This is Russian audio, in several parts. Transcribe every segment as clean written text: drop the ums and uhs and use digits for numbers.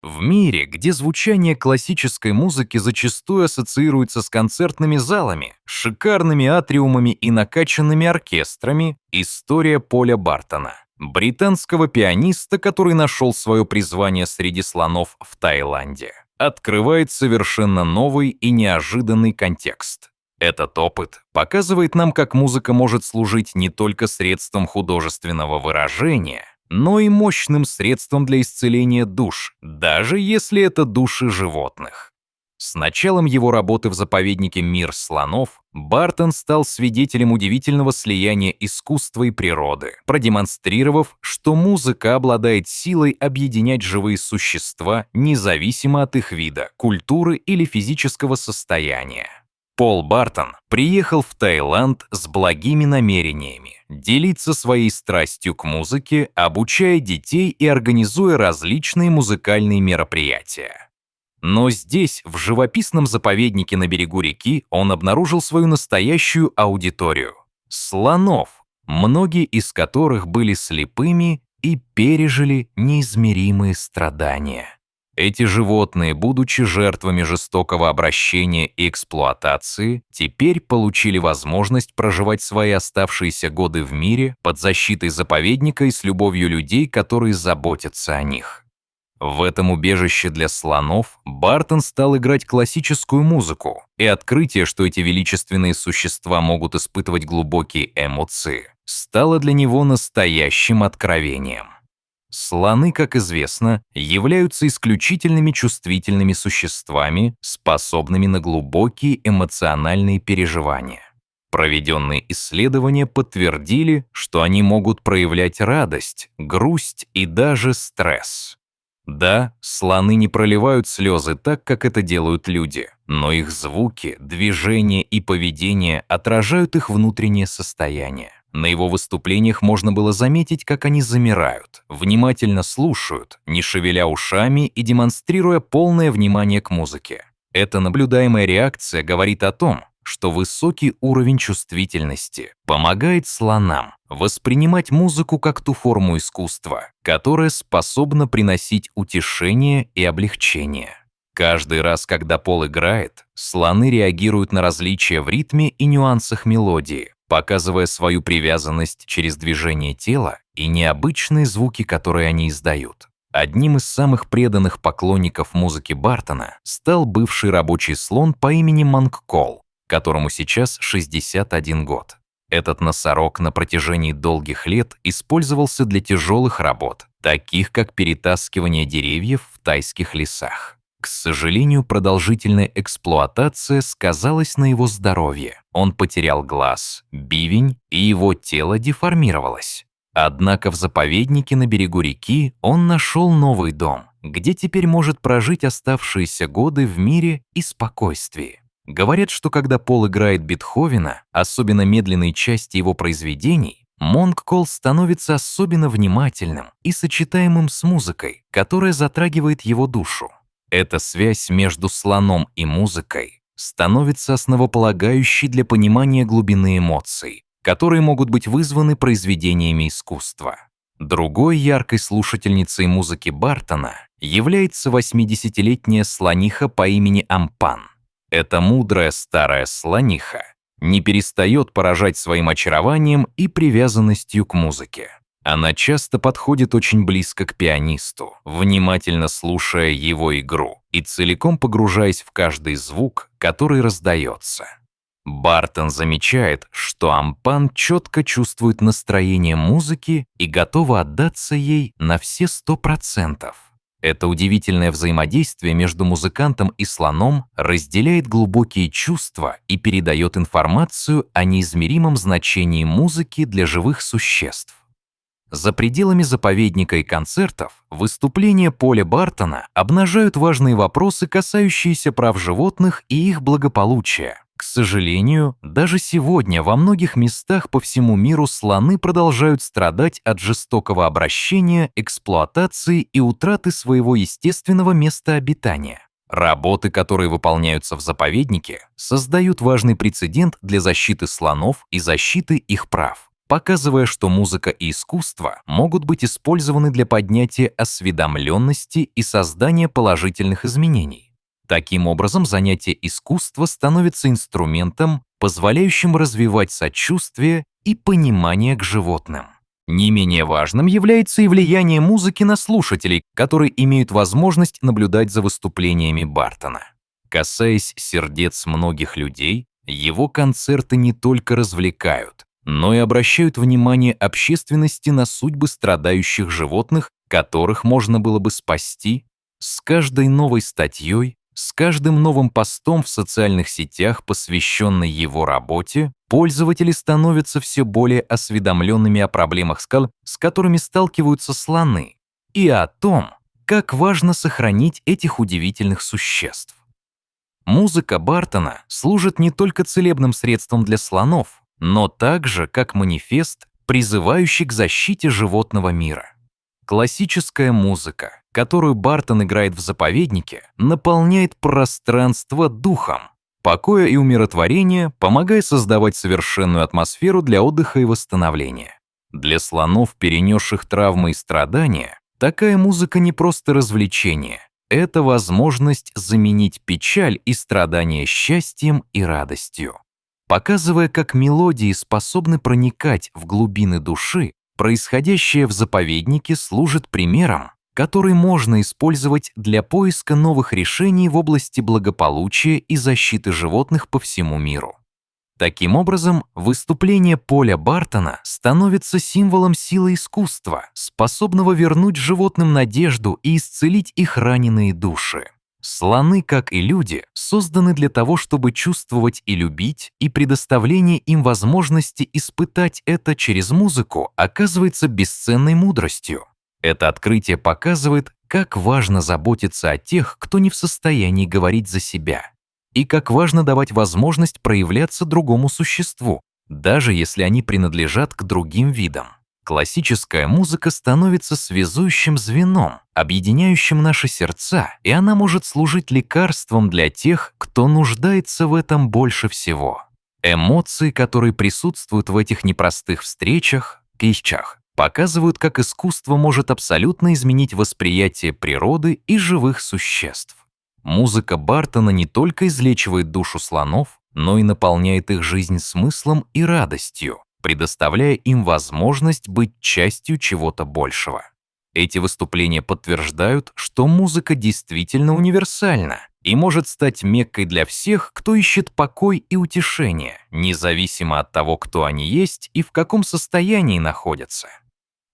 В мире, где звучание классической музыки зачастую ассоциируется с концертными залами, шикарными атриумами и накачанными оркестрами, история Поля Бартона, британского пианиста, который нашел свое призвание среди слонов в Таиланде, открывает совершенно новый и неожиданный контекст. Этот опыт показывает нам, как музыка может служить не только средством художественного выражения, но и мощным средством для исцеления душ, даже если это души животных. С началом его работы в заповеднике «Мир слонов» Бартон стал свидетелем удивительного слияния искусства и природы, продемонстрировав, что музыка обладает силой объединять живые существа независимо от их вида, культуры или физического состояния. Пол Бартон приехал в Таиланд с благими намерениями делиться своей страстью к музыке, обучая детей и организуя различные музыкальные мероприятия. Но здесь, в живописном заповеднике на берегу реки, он обнаружил свою настоящую аудиторию – слонов, многие из которых были слепыми и пережили неизмеримые страдания. Эти животные, будучи жертвами жестокого обращения и эксплуатации, теперь получили возможность проживать свои оставшиеся годы в мире под защитой заповедника и с любовью людей, которые заботятся о них. В этом убежище для слонов Бартон стал играть классическую музыку, и открытие, что эти величественные существа могут испытывать глубокие эмоции, стало для него настоящим откровением. Слоны, как известно, являются исключительными чувствительными существами, способными на глубокие эмоциональные переживания. Проведенные исследования подтвердили, что они могут проявлять радость, грусть и даже стресс. Да, слоны не проливают слезы так, как это делают люди, но их звуки, движения и поведение отражают их внутреннее состояние. На его выступлениях можно было заметить, как они замирают, внимательно слушают, не шевеля ушами и демонстрируя полное внимание к музыке. Эта наблюдаемая реакция говорит о том, что высокий уровень чувствительности помогает слонам воспринимать музыку как ту форму искусства, которая способна приносить утешение и облегчение. Каждый раз, когда Пол играет, слоны реагируют на различия в ритме и нюансах мелодии, показывая свою привязанность через движение тела и необычные звуки, которые они издают. Одним из самых преданных поклонников музыки Бартона стал бывший рабочий слон по имени Манккол, которому сейчас 61 год. Этот носорог на протяжении долгих лет использовался для тяжелых работ, таких как перетаскивание деревьев в тайских лесах. К сожалению, продолжительная эксплуатация сказалась на его здоровье. Он потерял глаз, бивень, и его тело деформировалось. Однако в заповеднике на берегу реки он нашел новый дом, где теперь может прожить оставшиеся годы в мире и спокойствии. Говорят, что когда Пол играет Бетховена, особенно медленные части его произведений, Манккол становится особенно внимательным и сочетаемым с музыкой, которая затрагивает его душу. Эта связь между слоном и музыкой становится основополагающей для понимания глубины эмоций, которые могут быть вызваны произведениями искусства. Другой яркой слушательницей музыки Бартона является 80-летняя слониха по имени Ампан. Эта мудрая старая слониха не перестает поражать своим очарованием и привязанностью к музыке. Она часто подходит очень близко к пианисту, внимательно слушая его игру и целиком погружаясь в каждый звук, который раздается. Бартон замечает, что Ампан четко чувствует настроение музыки и готова отдаться ей на все 100%. Это удивительное взаимодействие между музыкантом и слоном разделяет глубокие чувства и передает информацию о неизмеримом значении музыки для живых существ. За пределами заповедника и концертов выступления Поля Бартона обнажают важные вопросы, касающиеся прав животных и их благополучия. К сожалению, даже сегодня во многих местах по всему миру слоны продолжают страдать от жестокого обращения, эксплуатации и утраты своего естественного места обитания. Работы, которые выполняются в заповеднике, создают важный прецедент для защиты слонов и защиты их прав. показывая, что музыка и искусство могут быть использованы для поднятия осведомленности и создания положительных изменений. Таким образом, занятие искусства становится инструментом, позволяющим развивать сочувствие и понимание к животным. Не менее важным является и влияние музыки на слушателей, которые имеют возможность наблюдать за выступлениями Бартона. Касаясь сердец многих людей, его концерты не только развлекают, но и обращают внимание общественности на судьбы страдающих животных, которых можно было бы спасти. С каждой новой статьей, с каждым новым постом в социальных сетях, посвященной его работе, пользователи становятся все более осведомленными о проблемах, с которыми сталкиваются слоны, и о том, как важно сохранить этих удивительных существ. Музыка Бартона служит не только целебным средством для слонов, но также как манифест, призывающий к защите животного мира. Классическая музыка, которую Бартон играет в заповеднике, наполняет пространство духом, покоя и умиротворения, помогая создавать совершенную атмосферу для отдыха и восстановления. Для слонов, перенесших травмы и страдания, такая музыка не просто развлечение, это возможность заменить печаль и страдания счастьем и радостью. Показывая, как мелодии способны проникать в глубины души, происходящее в заповеднике служит примером, который можно использовать для поиска новых решений в области благополучия и защиты животных по всему миру. Таким образом, выступление Поля Бартона становится символом силы искусства, способного вернуть животным надежду и исцелить их раненые души. Слоны, как и люди, созданы для того, чтобы чувствовать и любить, и предоставление им возможности испытать это через музыку оказывается бесценной мудростью. Это открытие показывает, как важно заботиться о тех, кто не в состоянии говорить за себя, и как важно давать возможность проявляться другому существу, даже если они принадлежат к другим видам. Классическая музыка становится связующим звеном, объединяющим наши сердца, и она может служить лекарством для тех, кто нуждается в этом больше всего. Эмоции, которые присутствуют в этих непростых встречах, кичах, показывают, как искусство может абсолютно изменить восприятие природы и живых существ. Музыка Бартона не только излечивает душу слонов, но и наполняет их жизнь смыслом и радостью, предоставляя им возможность быть частью чего-то большего. Эти выступления подтверждают, что музыка действительно универсальна и может стать меккой для всех, кто ищет покой и утешение, независимо от того, кто они есть и в каком состоянии находятся.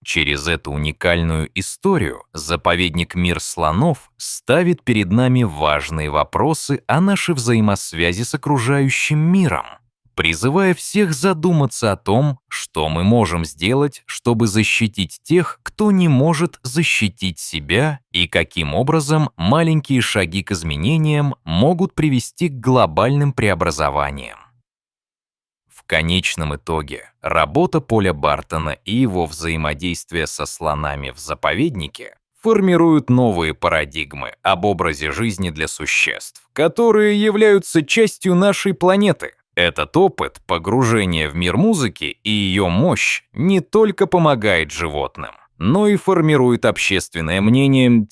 Через эту уникальную историю заповедник «Мир слонов» ставит перед нами важные вопросы о нашей взаимосвязи с окружающим миром, призывая всех задуматься о том, что мы можем сделать, чтобы защитить тех, кто не может защитить себя, и каким образом маленькие шаги к изменениям могут привести к глобальным преобразованиям. В конечном итоге, работа Поля Бартона и его взаимодействие со слонами в заповеднике формируют новые парадигмы об образе жизни для существ, которые являются частью нашей планеты. Этот опыт погружения в мир музыки и ее мощь не только помогает животным, но и формирует общественное мнение,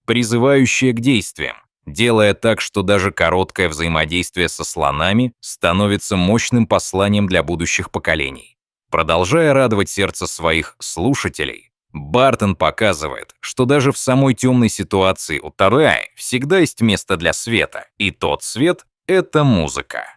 призывающее к действиям, делая так, что даже короткое взаимодействие со слонами становится мощным посланием для будущих поколений. Продолжая радовать сердце своих слушателей, Бартон показывает, что даже в самой темной ситуации у Тарай всегда есть место для света, и тот свет — это музыка.